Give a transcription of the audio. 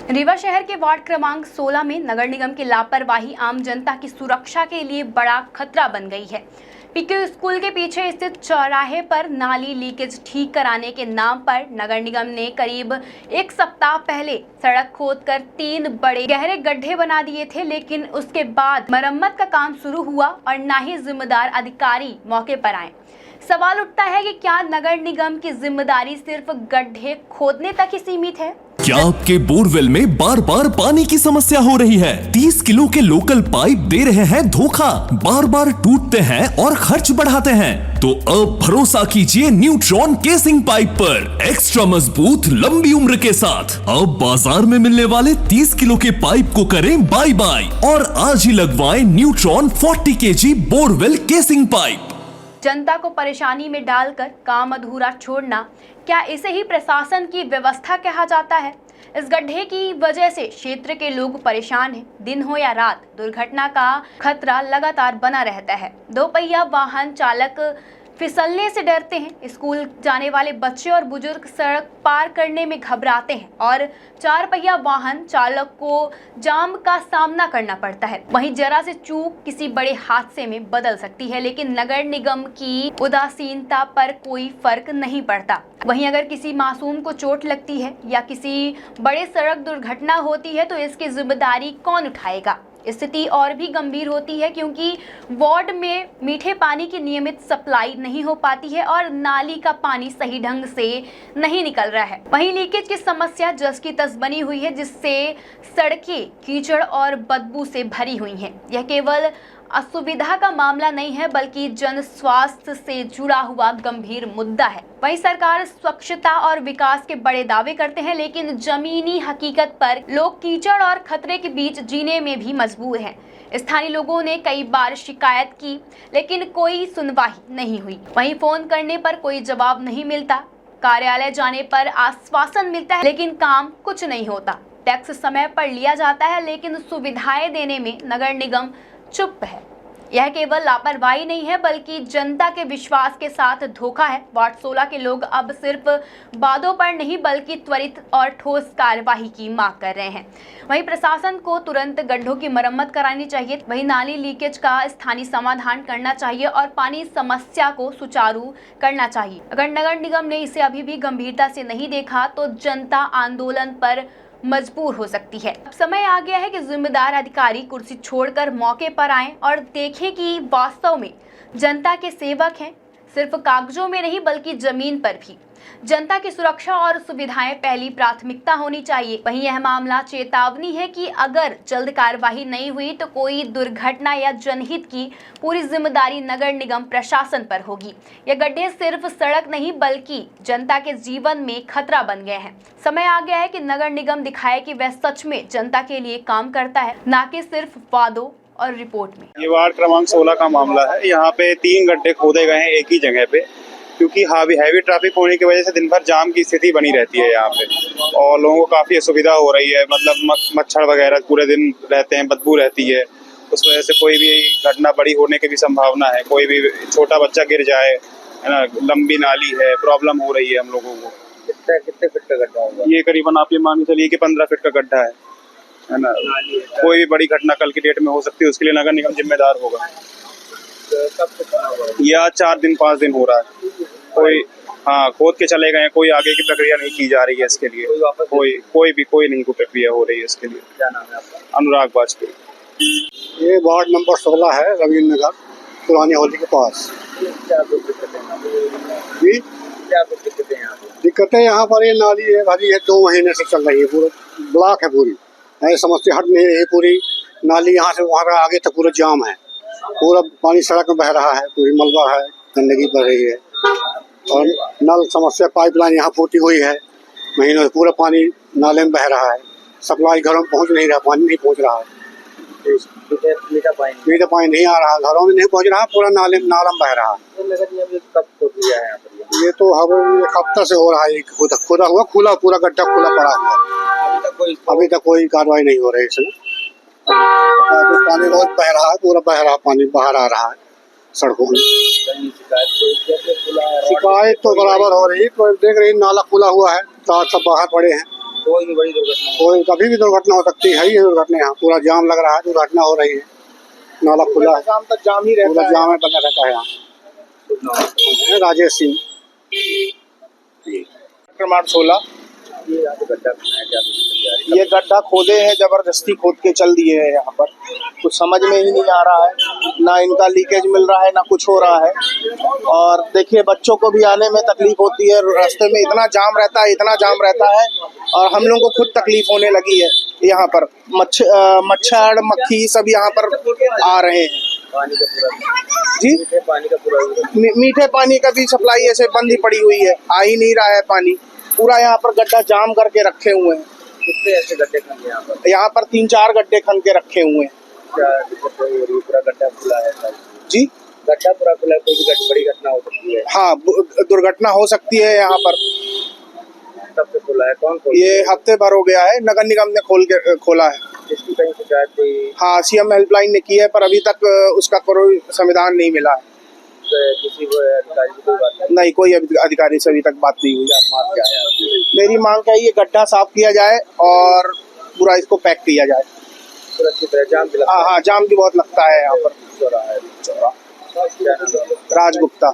रीवा शहर के वार्ड क्रमांक 16 में नगर निगम की लापरवाही आम जनता की सुरक्षा के लिए बड़ा खतरा बन गई है। पीक्यू स्कूल के पीछे स्थित चौराहे पर नाली लीकेज ठीक कराने के नाम पर नगर निगम ने करीब एक सप्ताह पहले सड़क खोदकर 3 बड़े गहरे गड्ढे बना दिए थे, लेकिन उसके बाद मरम्मत का काम शुरू हुआ और न ही जिम्मेदार अधिकारी मौके पर आए। सवाल उठता है कि क्या नगर निगम की जिम्मेदारी सिर्फ गड्ढे खोदने तक ही सीमित है? क्या आपके बोरवेल में बार बार पानी की समस्या हो रही है? 30 किलो के लोकल पाइप दे रहे हैं धोखा, बार बार टूटते हैं और खर्च बढ़ाते हैं। तो अब भरोसा कीजिए न्यूट्रॉन केसिंग पाइप पर, एक्स्ट्रा मजबूत लंबी उम्र के साथ। अब बाजार में मिलने वाले 30 किलो के पाइप को करें बाय बाय और आज ही लगवाएं neutron 40 kg borewell casing pipe. जनता को परेशानी में डालकर काम अधूरा छोड़ना, क्या इसे ही प्रशासन की व्यवस्था कहा जाता है? इस गड्ढे की वजह से क्षेत्र के लोग परेशान हैं। दिन हो या रात दुर्घटना का खतरा लगातार बना रहता है। 2 पहिया वाहन चालक फिसलने से डरते हैं, स्कूल जाने वाले बच्चे और बुजुर्ग सड़क पार करने में घबराते हैं और 4 पहिया वाहन चालक को जाम का सामना करना पड़ता है। वहीं जरा से चूक किसी बड़े हादसे में बदल सकती है, लेकिन नगर निगम की उदासीनता पर कोई फर्क नहीं पड़ता। वहीं अगर किसी मासूम को चोट लगती है या किसी बड़े सड़क दुर्घटना होती है तो इसकी जिम्मेदारी कौन उठाएगा? स्थिति और भी गंभीर होती है क्योंकि वार्ड में मीठे पानी की नियमित सप्लाई नहीं हो पाती है और नाली का पानी सही ढंग से नहीं निकल रहा है। वहीं लीकेज की समस्या जस की तस बनी हुई है, जिससे सड़कें कीचड़ और बदबू से भरी हुई हैं। यह केवल असुविधा का मामला नहीं है बल्कि जन स्वास्थ्य से जुड़ा हुआ गंभीर मुद्दा है। वहीं सरकार स्वच्छता और विकास के बड़े दावे करते हैं, लेकिन जमीनी हकीकत पर लोग कीचड़ और खतरे के बीच जीने में भी मजबूर हैं। स्थानीय लोगों ने कई बार शिकायत की, लेकिन कोई सुनवाई नहीं हुई। वहीं फोन करने पर कोई जवाब नहीं मिलता, कार्यालय जाने पर आश्वासन मिलता है लेकिन काम कुछ नहीं होता। टैक्स समय पर लिया जाता है लेकिन सुविधाएं देने में नगर निगम चुप है। यह केवल लापरवाही नहीं है बल्कि जनता के विश्वास के साथ धोखा है। वार्ड 16 के लोग अब सिर्फ वादों पर नहीं बल्कि त्वरित और ठोस कार्यवाही की मांग कर रहे हैं। वहीं प्रशासन को तुरंत गड्ढों की मरम्मत करानी चाहिए, वहीं नाली लीकेज का स्थानीय समाधान करना चाहिए और पानी समस्या को सुचारू करना चाहिए। अगर नगर निगम ने इसे अभी भी गंभीरता से नहीं देखा तो जनता आंदोलन पर मजबूर हो सकती है। अब समय आ गया है कि जिम्मेदार अधिकारी कुर्सी छोड़कर मौके पर आएं और देखें कि वास्तव में जनता के सेवक हैं, सिर्फ कागजों में नहीं बल्कि जमीन पर भी। जनता की सुरक्षा और सुविधाएं पहली प्राथमिकता होनी चाहिए। वहीं यह मामला चेतावनी है कि अगर जल्द कार्यवाही नहीं हुई तो कोई दुर्घटना या जनहित की पूरी जिम्मेदारी नगर निगम प्रशासन पर होगी। ये गड्ढे सिर्फ सड़क नहीं बल्कि जनता के जीवन में खतरा बन गए हैं। समय आ गया है कि नगर निगम दिखाए कि वह सच में जनता के लिए काम करता है, न कि सिर्फ वादों और रिपोर्ट में। ये वार्ड क्रमांक 16 का मामला है। यहाँ पे 3 गड्ढे खोदे गए हैं एक ही जगह पे, क्योंकि हैवी ट्रैफिक होने की वजह से दिन भर जाम की स्थिति बनी रहती है यहाँ पे और लोगों को काफ़ी असुविधा हो रही है। मतलब मच्छर वगैरह पूरे दिन रहते हैं, बदबू रहती है, उस वजह से कोई भी घटना बड़ी होने की भी संभावना है। कोई भी छोटा बच्चा गिर जाए, है ना। लंबी नाली है, प्रॉब्लम हो रही है हम लोगों को। कितने फीट का गड्ढा होगा? ये करीबन आप ये मान के चलिए कि 15 फीट का गड्ढा है ना। कोई भी बड़ी घटना कल की डेट में हो सकती है, उसके लिए नगर निगम जिम्मेदार होगा। या 4 दिन 5 दिन हो रहा है, कोई खोद के चले गए हैं, कोई आगे की प्रक्रिया नहीं की जा रही है इसके लिए। कोई नहीं प्रक्रिया हो रही है इसके लिए। क्या नाम है आपका? अनुराग वाजपेयी। ये वार्ड नंबर 16 है, रवींद्र नगर, पुरानी होली के पास। क्या दिक्कतें जी? क्या दिक्कतें यहाँ पे? दिक्कतें यहाँ पर ये नाली है भरी है, 2 महीने से चल रही है, पूरा ब्लॉक है पूरी। ऐसी समस्या हट नहीं रही, पूरी नाली यहाँ से वहाँ का आगे तक पूरा जाम है। पूरा पानी सड़क में बह रहा है, पूरी मलबा है, गंदगी बढ़ रही है और नल समस्या, पाइपलाइन यहाँ फूटी हुई है, महीनों से पूरा पानी नाले में बह रहा है। सप्लाई घरों में पहुँच नहीं रहा, पानी नहीं पहुँच रहा है, मीठा पानी नहीं आ रहा, घरों में नहीं पहुँच रहा, पूरा नाले में बह रहा है। कब खोद दिया है यहाँ पर? ये तो अब 1 हफ्ता से हो रहा है, खुदा हुआ खुला, पूरा गड्ढा खुला पड़ा हुआ। अभी तक कोई कार्रवाई नहीं हो रही इसमें। पानी रोज बह रहा है, पूरा बह रहा, पानी बाहर आ रहा है सड़कों में। शिकायत तो बराबर हो रही है, तो देख रही नाला खुला हुआ है, तार सब बाहर पड़े हैं। कोई भी बड़ी दुर्घटना हो। कोई कभी भी दुर्घटना हो सकती है, ये दुर्घटना यहाँ पूरा जाम लग रहा है, दुर्घटना हो रही है, नाला खुला है, शाम तक जाम ही पूरा रहता है। जाम में बना रहता है यहाँ। राजेश सिंह क्रमांक 16 ये यहाँ पे गड्ढा बनाया, क्या दिक्कत आ रही है? ये गड्ढा खोदे हैं, जबरदस्ती खोद के चल दिए हैं यहाँ पर। कुछ समझ में ही नहीं आ रहा है, ना इनका लीकेज मिल रहा है ना कुछ हो रहा है। और देखिए बच्चों को भी आने में तकलीफ होती है, रास्ते में इतना जाम रहता है, इतना जाम रहता है, और हम लोगों को खुद तकलीफ होने लगी है। यहाँ पर मच्छर मक्खी सब यहाँ पर आ रहे हैं पानी का पूरा जी। मीठे पानी का पूरा मीठे पानी का भी सप्लाई ऐसे बंद ही पड़ी हुई है, आ ही नहीं रहा है पानी। पूरा यहाँ पर गड्ढा जाम करके रखे हुए हैं। कितने ऐसे गड्ढे खन यहाँ पर? यहाँ पर 3-4 गड्ढे खन के रखे हुए हैं क्या दिक्कत हो रही है? पूरा गड्ढा खुला है सर। जी। गड्ढा पूरा खुला है, कोई भी बड़ी घटना हो सकती है। हाँ, दुर्घटना हो सकती है यहाँ पर। तब से खुला है, कौन खोल? ये हफ्ते भर हो गया है, नगर निगम ने खोला है। इसकी कहीं शिकायत हुई? हाँ, सीएम हेल्पलाइन ने की है, पर अभी तक उसका कोई समाधान नहीं मिला है। किसी को अधिकारी से कोई बात नहीं? नहीं, कोई अधिकारी से अभी तक बात नहीं हुई। क्या मांग क्या है आपकी? मेरी मांग क्या है, ये गड्ढा साफ किया जाए और पूरा इसको पैक किया जाए। सुरक्षित रहे, जाम भी लगता हाँ हाँ, जाम भी बहुत लगता है यहाँ पर। है। चौराहा है। चौराहा। क्या नाम है? राजगुप्ता।